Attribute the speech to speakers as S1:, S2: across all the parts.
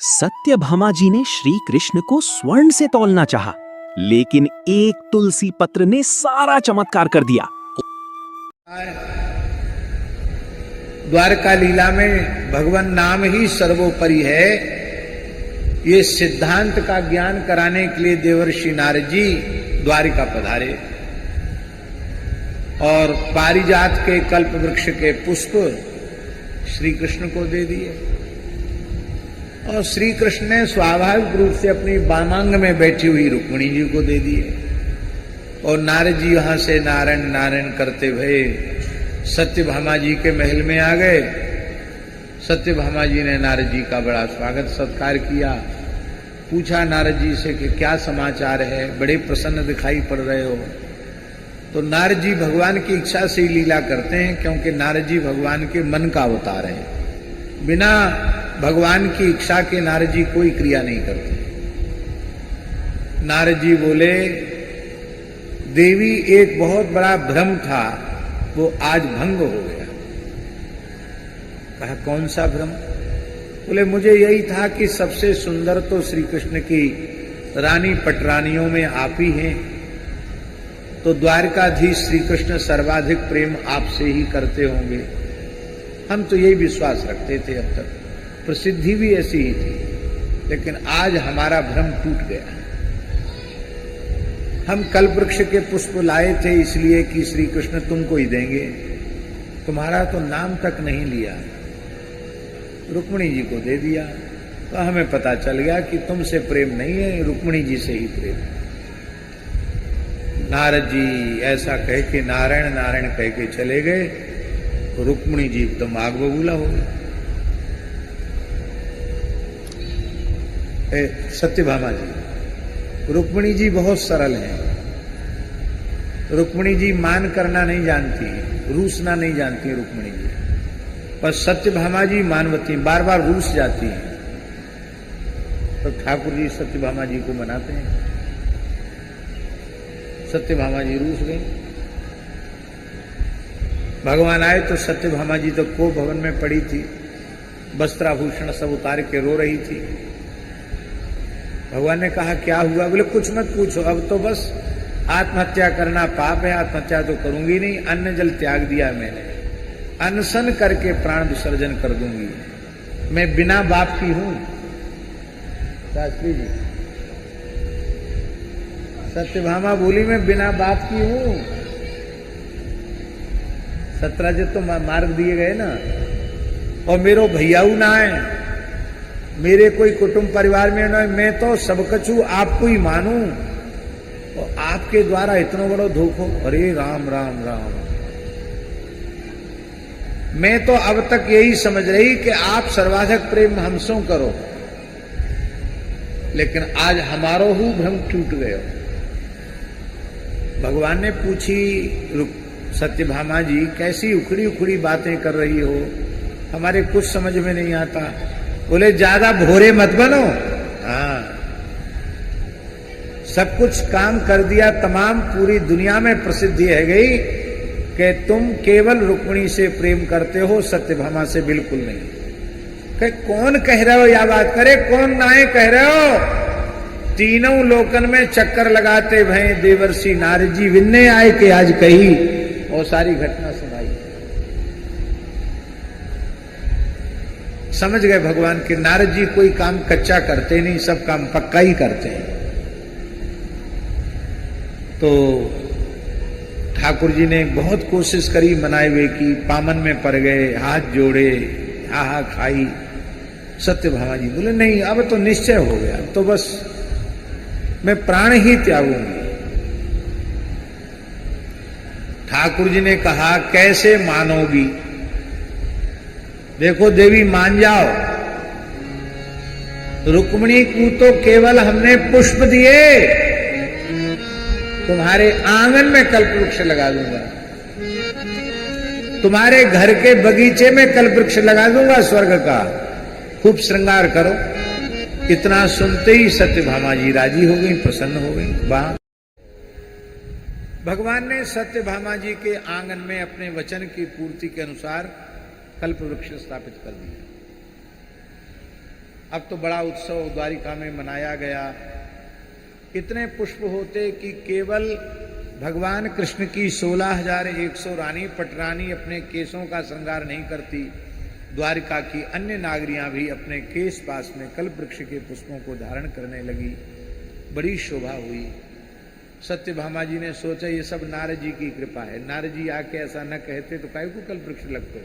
S1: सत्यभामा जी ने श्री कृष्ण को स्वर्ण से तौलना चाहा, लेकिन एक तुलसी पत्र ने सारा चमत्कार कर दिया।
S2: द्वारका लीला में भगवान नाम ही सर्वोपरि है, ये सिद्धांत का ज्ञान कराने के लिए देवर्षि नारद जी द्वारिका पधारे और पारिजात के कल्प वृक्ष के पुष्प श्री कृष्ण को दे दिए और श्री कृष्ण ने स्वाभाविक रूप से अपनी वामांग में बैठी हुई रुक्मिणी जी को दे दिए और नारद जी वहां से नारायण नारायण करते हुए सत्यभामा जी के महल में आ गए। सत्यभामा जी ने नारद जी का बड़ा स्वागत सत्कार किया, पूछा नारद जी से कि क्या समाचार है, बड़े प्रसन्न दिखाई पड़ रहे हो। तो नारद जी भगवान की इच्छा से ही लीला करते हैं, क्योंकि नारद जी भगवान के मन का अवतार है। बिना भगवान की इच्छा के नारद जी कोई क्रिया नहीं करते। नारद जी बोले, देवी एक बहुत बड़ा भ्रम था, वो आज भंग हो गया। कहा कौन सा भ्रम? बोले मुझे यही था कि सबसे सुंदर तो श्री कृष्ण की रानी पटरानियों में आप ही हैं, तो द्वारकाधीश श्री कृष्ण सर्वाधिक प्रेम आपसे ही करते होंगे। हम तो यही विश्वास रखते थे, अब तक प्रसिद्धि भी ऐसी ही थी, लेकिन आज हमारा भ्रम टूट गया। हम कल्पवृक्ष के पुष्प लाए थे इसलिए कि श्री कृष्ण तुमको ही देंगे, तुम्हारा तो नाम तक नहीं लिया, रुक्मिणी जी को दे दिया। तो हमें पता चल गया कि तुमसे प्रेम नहीं है, रुक्मिणी जी से ही प्रेम है। नारद जी ऐसा कह के नारायण नारायण कह के चले गए, रुक्मिणी जी एकदम आग बबूला हो गई। सत्यभामा जी, रुक्मिणी जी बहुत सरल हैं। रुक्मिणी जी मान करना नहीं जानती, रूसना नहीं जानती रुक्मिणी जी, पर सत्यभामा जी मानवती, बार बार रूस जाती हैं। तो ठाकुर जी सत्यभामा जी को मनाते हैं। सत्यभामा जी रूस गई। भगवान आए तो सत्यभामा जी तो को भवन में पड़ी थी, वस्त्राभूषण सब उतार के रो रही थी। भगवान ने कहा क्या हुआ? बोले कुछ मत पूछो, अब तो बस आत्महत्या करना पाप है, आत्महत्या तो करूंगी नहीं। अन्न जल त्याग दिया मैंने, अनशन करके प्राण विसर्जन कर दूंगी। मैं बिना बाप की हूं। शास्त्री जी, सत्यभामा बोली मैं बिना बाप की हूं। सत्यराज तो मार्ग दिए गए ना, और मेरो भैयाऊ ना है, मेरे कोई कुटुंब परिवार में न, मैं तो सब कछु आपको ही मानूं, और आपके द्वारा इतना बड़ा धोखो। अरे राम राम राम, मैं तो अब तक यही समझ रही कि आप सर्वाधिक प्रेम हमसे करो, लेकिन आज हमारो ही भ्रम टूट गयो। भगवान ने पूछी सत्यभामा जी कैसी उखड़ी उखड़ी बातें कर रही हो, हमारे कुछ समझ में नहीं आता। बोले ज्यादा भोरे मत बनो। हाँ, सब कुछ काम कर दिया तमाम, पूरी दुनिया में प्रसिद्धि है गई कि तुम केवल रुक्मिणी से प्रेम करते हो, सत्यभामा से बिल्कुल नहीं। कि कौन कह रहे हो या बात करे, कौन नाए कह रहे हो? तीनों लोकन में चक्कर लगाते भय देवर्षि नारद जी विन्ने आए के आज कही, और सारी घटना सुनाई। समझ गए भगवान के नारद जी कोई काम कच्चा करते नहीं, सब काम पक्का ही करते हैं। तो ठाकुर जी ने बहुत कोशिश करी मनाए हुए की, पामन में पड़ गए, हाथ जोड़े, हा खाई। सत्यभामा जी बोले नहीं, अब तो निश्चय हो गया, तो बस मैं प्राण ही त्यागूंगी। ठाकुर जी ने कहा कैसे मानोगी? देखो देवी मान जाओ, रुक्मिणी को तो केवल हमने पुष्प दिए, तुम्हारे आंगन में कल्पवृक्ष लगा दूंगा, तुम्हारे घर के बगीचे में कल्पवृक्ष लगा दूंगा स्वर्ग का, खूब श्रृंगार करो। इतना सुनते ही सत्यभामा जी राजी हो गई, प्रसन्न हो गई। वाह, भगवान ने सत्यभामा जी के आंगन में अपने वचन की पूर्ति के अनुसार कल्पवृक्ष स्थापित कर दिया। अब तो बड़ा उत्सव द्वारिका में मनाया गया। इतने पुष्प होते कि केवल भगवान कृष्ण की 16,100 रानी पटरानी अपने केसों का श्रृंगार नहीं करती, द्वारिका की अन्य नागरियां भी अपने केस पास में कल्प वृक्ष के पुष्पों को धारण करने लगी। बड़ी शोभा हुई। सत्यभामा जी ने सोचा ये सब नारद जी की कृपा है। नारद जी आके ऐसा न कहते तो काहे को कल्प वृक्ष लगते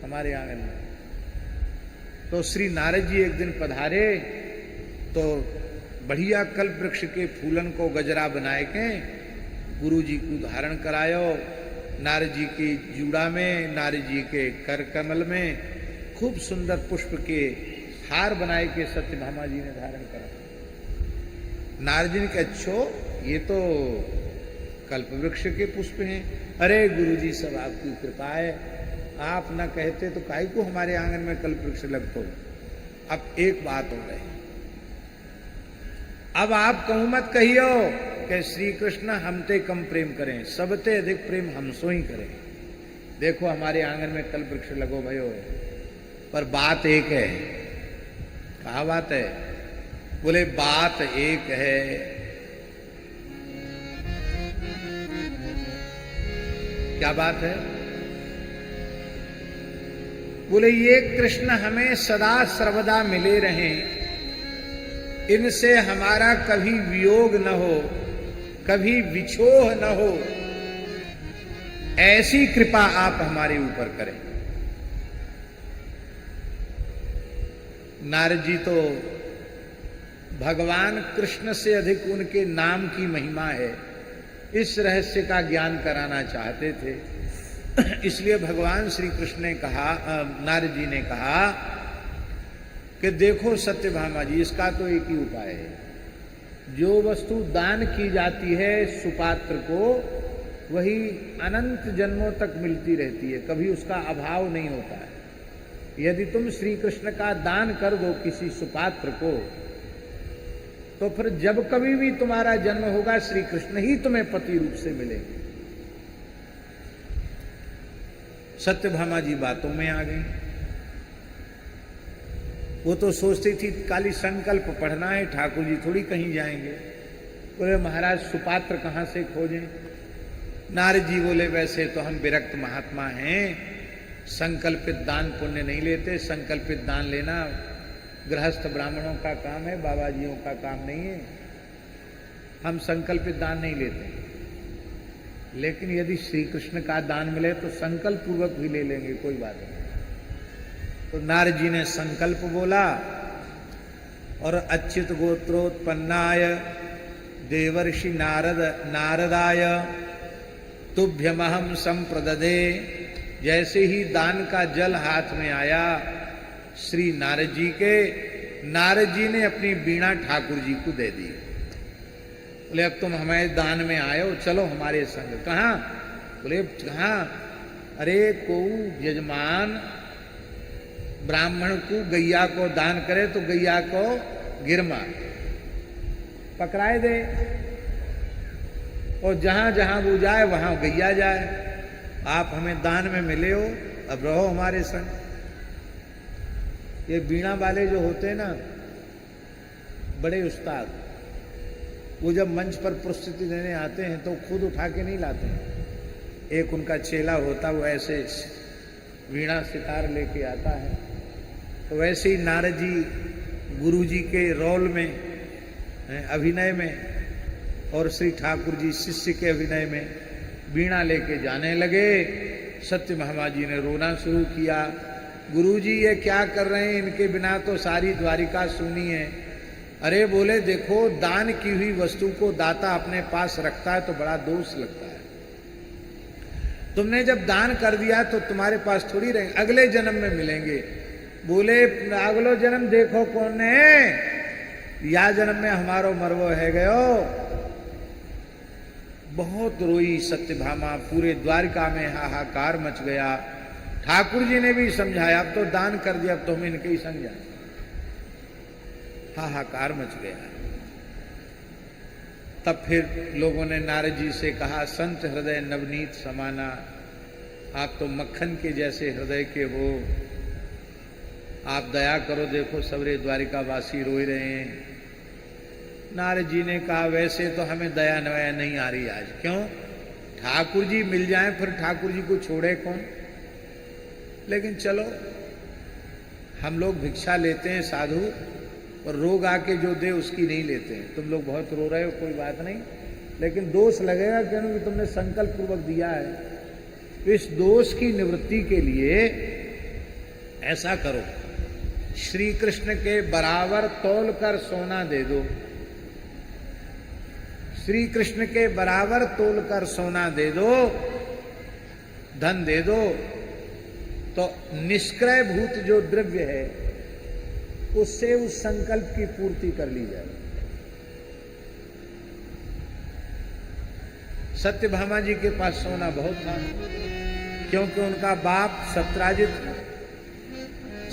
S2: हमारे आंगन में। तो श्री नारद जी एक दिन पधारे तो बढ़िया कल्प वृक्ष के फूलन को गजरा बनाए के गुरु जी को धारण करायो। नारद जी की जूड़ा में, नारद जी के कर कमल में खूब सुंदर पुष्प के हार बनाए के सत्यभामा जी ने धारण करा। नारद जी ने कहा अच्छो ये तो कल्प वृक्ष के पुष्प हैं। अरे गुरु जी सब आपकी कृपा है, आप न कहते तो काहे को हमारे आंगन में कल्प वृक्ष लगतो। अब एक बात हो गई, अब आप कहूं मत कहियो कि श्री कृष्ण हमते कम प्रेम करें, सबते अधिक प्रेम हमसो ही करें। देखो हमारे आंगन में कल्प वृक्ष लगो भयो है, पर बात एक है। कहा बात है? बोले बात एक है। क्या बात है? बोले ये कृष्ण हमें सदा सर्वदा मिले रहें, इनसे हमारा कभी वियोग न हो, कभी विछोह न हो, ऐसी कृपा आप हमारे ऊपर करें। नारद जी तो भगवान कृष्ण से अधिक उनके नाम की महिमा है, इस रहस्य का ज्ञान कराना चाहते थे। इसलिए भगवान श्री कृष्ण ने कहा, नारद जी ने कहा कि देखो सत्यभामा जी, इसका तो एक ही उपाय है। जो वस्तु दान की जाती है सुपात्र को, वही अनंत जन्मों तक मिलती रहती है, कभी उसका अभाव नहीं होता है। यदि तुम श्री कृष्ण का दान कर दो किसी सुपात्र को, तो फिर जब कभी भी तुम्हारा जन्म होगा श्री कृष्ण ही तुम्हें पति रूप से मिलेंगे। सत्यभामा जी बातों में आ गई। वो तो सोचती थी काली संकल्प पढ़ना है, ठाकुर जी थोड़ी कहीं जाएंगे। बोले महाराज सुपात्र कहां से खोजें? नारद जी बोले वैसे तो हम विरक्त महात्मा हैं, संकल्पित दान पुण्य नहीं लेते। संकल्पित दान लेना गृहस्थ ब्राह्मणों का काम है, बाबा जियों का काम नहीं है। हम संकल्पित दान नहीं लेते। लेकिन यदि श्री कृष्ण का दान मिले तो संकल्प पूर्वक भी ले लेंगे, कोई बात नहीं। तो नारद जी ने संकल्प बोला और अच्युत गोत्रोत्पन्नाय देवर्षि नारदाय तुभ्यमहम संप्रददे। जैसे ही दान का जल हाथ में आया श्री नारद जी के, नारद जी ने अपनी वीणा ठाकुर जी को दे दी। बोले अब तुम हमारे दान में आए हो, चलो हमारे संग। कहाँ? बोले कहाँ? अरे को यजमान ब्राह्मण को गैया को दान करे तो गैया को गिरमा पकड़ाए दे, और जहां जहां वो जाए वहां गैया जाए। आप हमें दान में मिले हो, अब रहो हमारे संग। ये बीणा वाले जो होते हैं ना, बड़े उस्ताद, वो जब मंच पर प्रस्तुति देने आते हैं तो खुद उठा के नहीं लाते हैं। एक उनका चेला होता, वो ऐसे वीणा सितार लेके आता है। तो वैसे ही नारद जी गुरु जी के रोल में, अभिनय में, और श्री ठाकुर जी शिष्य के अभिनय में वीणा लेके जाने लगे। सत्यभामा जी ने रोना शुरू किया, गुरु जी ये क्या कर रहे हैं, इनके बिना तो सारी द्वारिका सूनी है। अरे बोले देखो, दान की हुई वस्तु को दाता अपने पास रखता है तो बड़ा दोष लगता है। तुमने जब दान कर दिया तो तुम्हारे पास थोड़ी रहेंगे, अगले जन्म में मिलेंगे। बोले अगलो जन्म देखो कौन है, या जन्म में हमारो मरवो है गयो। बहुत रोई सत्यभामा, पूरे द्वारिका में हाहाकार मच गया। ठाकुर जी ने भी समझाया, अब तो दान कर दिया, अब तो हम इनके ही संग जाए। हाहाकार मच गया। तब फिर लोगों ने नारद जी से कहा, संत हृदय नवनीत समाना, आप तो मक्खन के जैसे हृदय के हो, आप दया करो, देखो सबरे द्वारिकावासी रोए रहे हैं। नारद जी ने कहा वैसे तो हमें दया नया नहीं आ रही आज। क्यों? ठाकुर जी मिल जाएं फिर ठाकुर जी को छोड़े कौन। लेकिन चलो, हम लोग भिक्षा लेते हैं साधु, और रोग आके जो दे उसकी नहीं लेते हैं। तुम लोग बहुत रो रहे हो, कोई बात नहीं, लेकिन दोष लगेगा क्योंकि तुमने संकल्प पूर्वक दिया है। इस दोष की निवृत्ति के लिए ऐसा करो, श्री कृष्ण के बराबर तौल कर सोना दे दो। श्री कृष्ण के बराबर तोल कर सोना दे दो, धन दे दो, तो निष्क्रय भूत जो द्रव्य है उससे उस संकल्प की पूर्ति कर ली जाए। सत्यभामा जी के पास सोना बहुत था, क्योंकि उनका बाप सत्राजित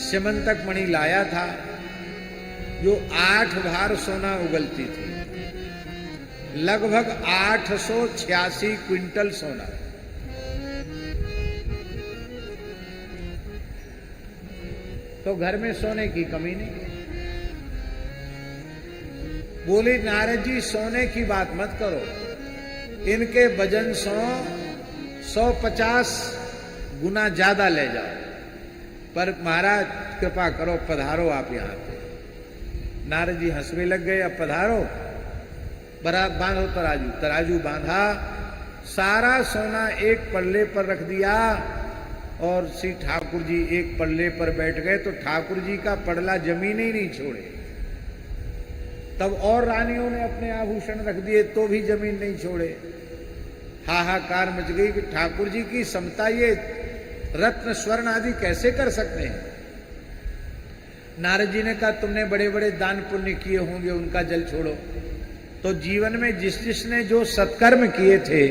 S2: स्यमंतक मणि लाया था जो 8 भार सोना उगलती थी, लगभग 886 क्विंटल सोना। तो घर में सोने की कमी नहीं। बोली नारद जी सोने की बात मत करो, इनके वजन 150 गुना ज्यादा ले जाओ, पर महाराज कृपा करो, पधारो आप यहां पे। नारद जी हंसने लग गए, अब पधारो, बरात बांधो तराजू। तराजू बांधा, सारा सोना एक पल्ले पर रख दिया, और श्री ठाकुर जी एक पल्ले पर बैठ गए तो ठाकुर जी का पड़ला जमीन ही नहीं छोड़े। तब और रानियों ने अपने आभूषण रख दिए तो भी जमीन नहीं छोड़े। हाहाकार मच गई कि ठाकुर जी की समता ये रत्न स्वर्ण आदि कैसे कर सकते हैं। नारद जी ने कहा तुमने बड़े बड़े दान पुण्य किए होंगे, उनका जल छोड़ो। तो जीवन में जिस जिसने जो सत्कर्म किए थे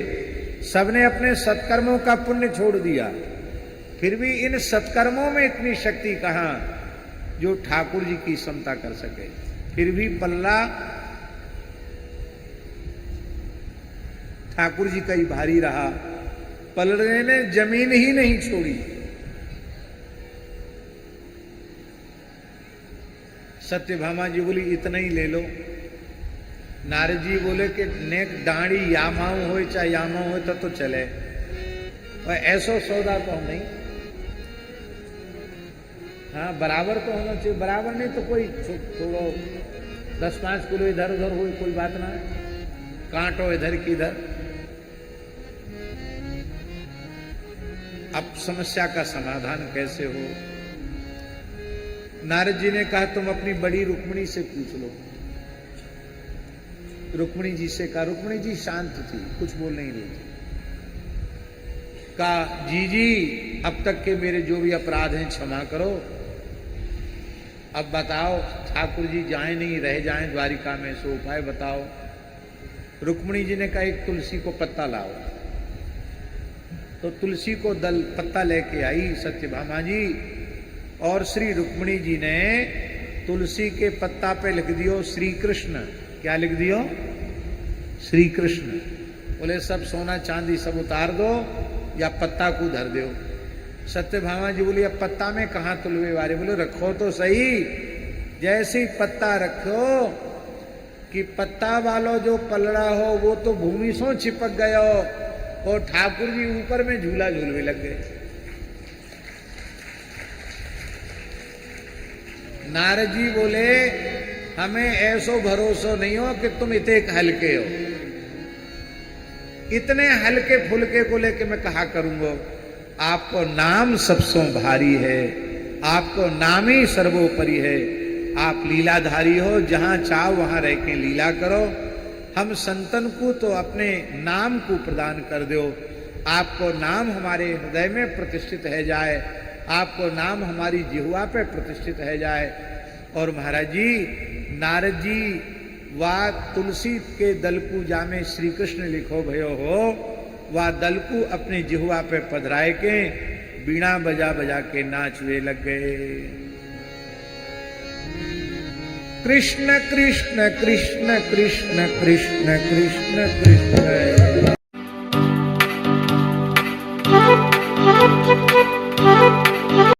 S2: सबने अपने सत्कर्मों का पुण्य छोड़ दिया, फिर भी इन सत्कर्मों में इतनी शक्ति कहां जो ठाकुर जी की समता कर सके। फिर भी पल्ला ठाकुर जी का ही भारी रहा, पलड़े ने जमीन ही नहीं छोड़ी। सत्यभामा जी बोली इतना ही ले लो। नारद जी बोले कि नेक डांडी यामाऊ हो चाहे यामाऊ हो तो चले, और ऐसो सौदा तो हम नहीं। हाँ बराबर तो होना चाहिए, बराबर नहीं तो कोई थोड़ो 10-5 किलो इधर उधर हो कोई बात ना है, कांटो इधर की इधर। अब समस्या का समाधान कैसे हो। नारद जी ने कहा तुम अपनी बड़ी रुक्मिणी से पूछ लो। रुक्मिणी जी से कहा, रुक्मिणी जी शांत थी, कुछ बोल नहीं रही थी। कहा जी अब तक के मेरे जो भी अपराध हैं क्षमा करो, अब बताओ ठाकुर जी जाए नहीं रह जाएं द्वारिका में, सो उपाय बताओ। रुक्मिणी जी ने कहा एक तुलसी को पत्ता लाओ। तो तुलसी को दल पत्ता लेके आई सत्यभामा जी, और श्री रुक्मिणी जी ने तुलसी के पत्ता पे लिख दियो श्री कृष्ण। क्या लिख दियो? श्री कृष्ण। बोले सब सोना चांदी सब उतार दो या पत्ता को धर दो। सत्यभामा जी बोली अब पत्ता में कहां तुलवे वाले। बोले रखो तो सही। जैसे ही पत्ता रखो कि पत्ता वालों जो पलड़ा हो वो तो भूमि सो चिपक गया हो, और ठाकुर जी ऊपर में झूला झूलने लग गए। नारद जी बोले हमें ऐसो भरोसा नहीं हो कि तुम इतने हल्के हो, इतने हल्के फुलके को लेके मैं कहा करूंगा। आपको नाम सबसों भारी है, आपको नाम ही सर्वोपरि है। आप लीलाधारी हो, जहां चाहो वहां रह के लीला करो। हम संतन को तो अपने नाम को प्रदान कर दो। आपको नाम हमारे हृदय में प्रतिष्ठित है जाए, आपको नाम हमारी जिह्वा पे प्रतिष्ठित है जाए। और महाराज जी नारद जी वा तुलसी के दलकू जामे श्री कृष्ण लिखो भयो हो, वा दलकू अपने जिह्वा पे पधराए के बीणा बजा बजा के नाचवे लग गए। कृष्ण कृष्ण कृष्ण कृष्ण कृष्ण कृष्ण कृष्ण।